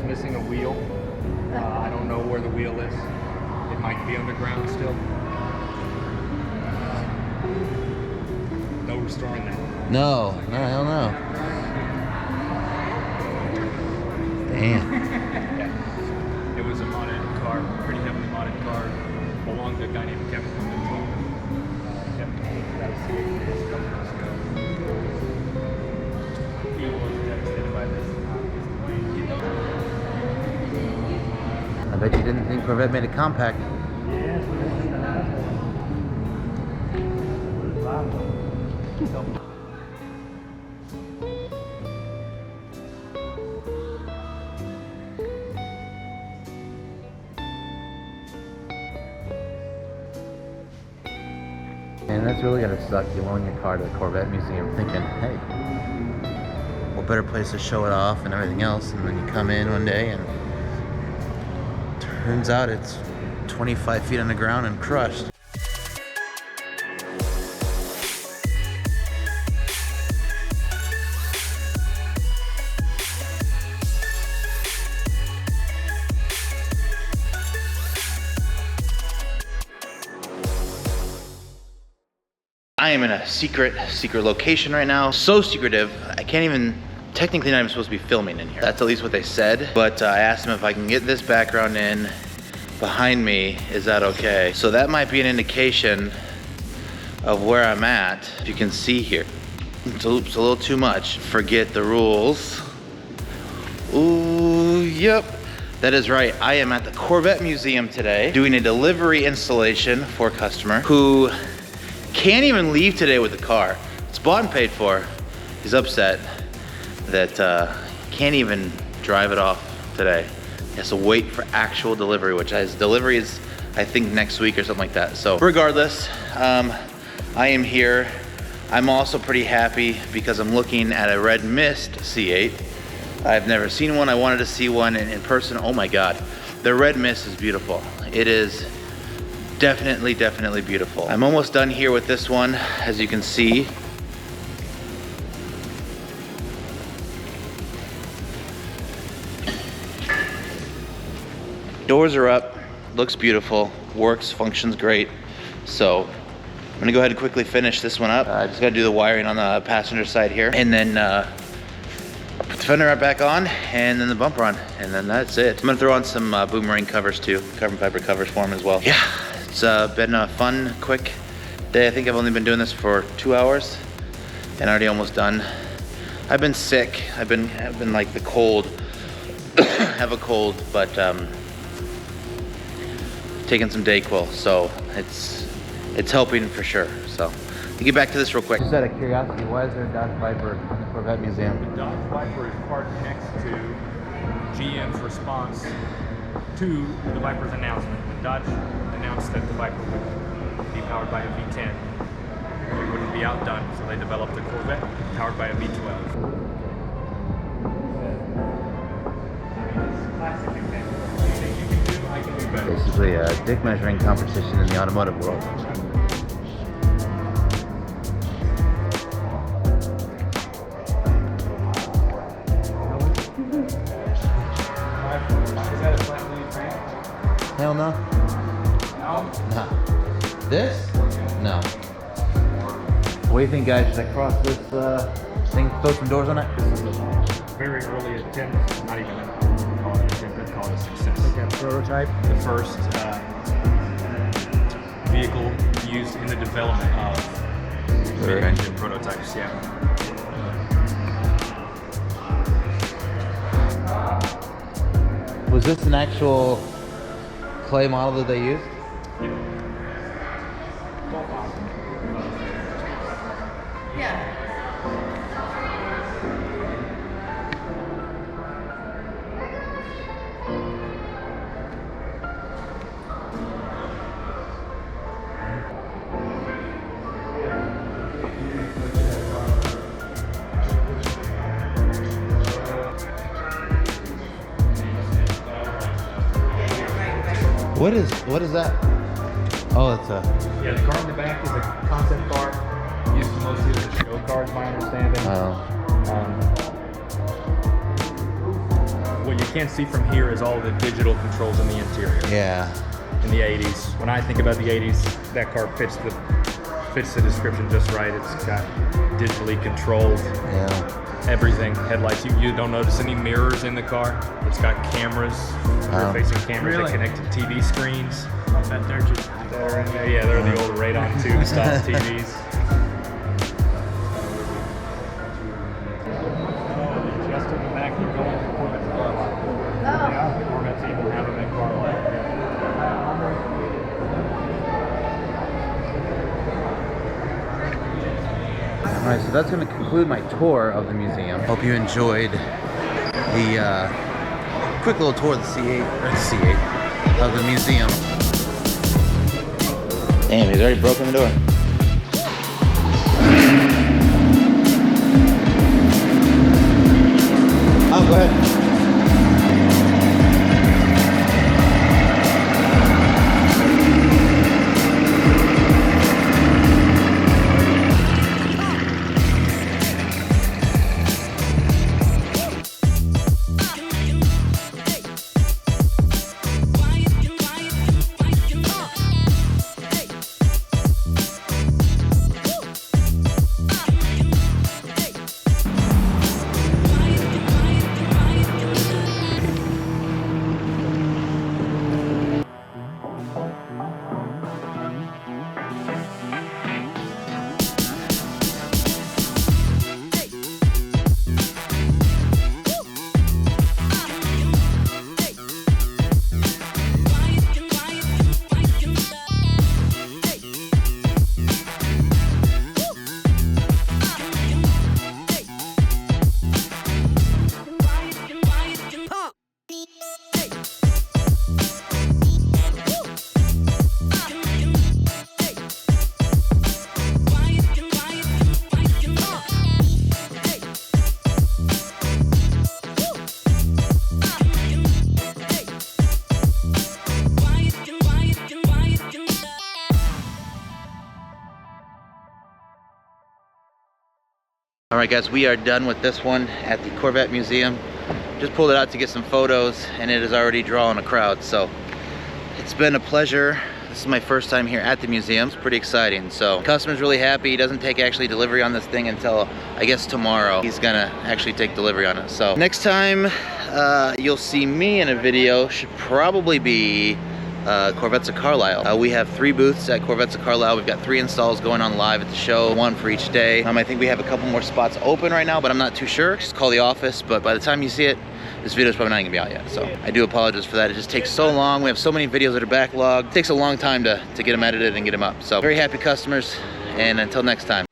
missing a wheel. I don't know where the wheel is. It might be underground still. No restoring that. No, hell no. Damn. Yeah. It was a modded car, pretty heavily modded car, belonged to a guy named Kevin from Detroit. Kevin got a C8 a couple months ago. He was devastated by this. I bet you didn't think Corvette made it compact. Yeah. And that's really gonna suck. You loan your car to the Corvette Museum thinking, hey, what better place to show it off and everything else, and then you come in one day and turns out it's 25 feet underground and crushed. I am in a secret location right now. So secretive, I can't even, technically not even supposed to be filming in here. That's at least what they said. But I asked them if I can get this background in behind me, is that okay? So that might be an indication of where I'm at. If you can see here, it's a little too much. Forget the rules. Ooh, yep. That is right, I am at the Corvette Museum today doing a delivery installation for a customer who can't even leave today with the car. It's bought and paid for. He's upset that can't even drive it off today. He has to wait for actual delivery, which his delivery is, I think, next week or something like that. So regardless, I am here. I'm also pretty happy because I'm looking at a red mist C8. I've never seen one. I wanted to see one in person. Oh my God, the red mist is beautiful. It is definitely beautiful. I'm almost done here with this one, as you can see. Doors are up, looks beautiful, works, functions great. So I'm gonna go ahead and quickly finish this one up. I just gotta do the wiring on the passenger side here, and then put the fender right back on, and then the bumper on, and then that's it. I'm gonna throw on some boomerang covers too, carbon fiber covers for them as well. Yeah. It's been a fun, quick day. I think I've only been doing this for 2 hours and already almost done. I've been sick. I've been like the cold, have a cold, but taking some Dayquil, so it's helping for sure. So to get back to this real quick. Just out of curiosity, why is there a Dodge Viper in the Corvette Museum? The Dodge Viper is parked next to GM's response to the Viper's announcement. Dodge announced that the Viper would be powered by a V10. It wouldn't be outdone, so they developed a Corvette powered by a V12. Classic example. Anything you can do, I can do better. Basically a dick measuring competition in the automotive world. Hell no. No? No. This? No. What do you think, guys? Should I cross this thing, throw some doors on it? This is a very early attempt, not even call it an attempt, let's call it a success. Okay, prototype. The first vehicle used in the development of the engine prototypes, yeah. Was this an actual clay model that they used? Yeah. What is that? Oh, it's a... Yeah, the car in the back is a concept car used mostly as a show car, is my understanding. Oh. what you can't see from here is all the digital controls in the interior. Yeah. In the 80s. When I think about the 80s, that car fits the description just right. It's got digitally controlled everything. Headlights, you don't notice any mirrors in the car. It's got cameras, rear-facing cameras that connect to TV screens. That they're just Yeah, they're the old radon tube style TVs. Just in the back, you're going to Corvette's car lot. Yeah, Corvettes even have them at car lot. All right, so that's going to conclude my tour of the museum. Hope you enjoyed the quick little tour of the C8 of the museum. Damn, he's already broken the door. Oh, go ahead. All right, guys, we are done with this one at the Corvette Museum. Just pulled it out to get some photos, and it is already drawing a crowd. So it's been a pleasure. This is my first time here at the museum. It's pretty exciting. So customer's really happy. He doesn't take actually delivery on this thing until I guess tomorrow. He's gonna actually take delivery on it. So next time you'll see me in a video should probably be Corvettes of Carlisle. We have 3 booths at Corvettes of Carlisle. We've got 3 installs going on live at the show, 1 for each day. I think we have a couple more spots open right now, but I'm not too sure. Just call the office, but by the time you see it, this video is probably not gonna be out yet. So I do apologize for that. It just takes so long. We have so many videos that are backlogged. It takes a long time to get them edited and get them up. So very happy customers, and until next time.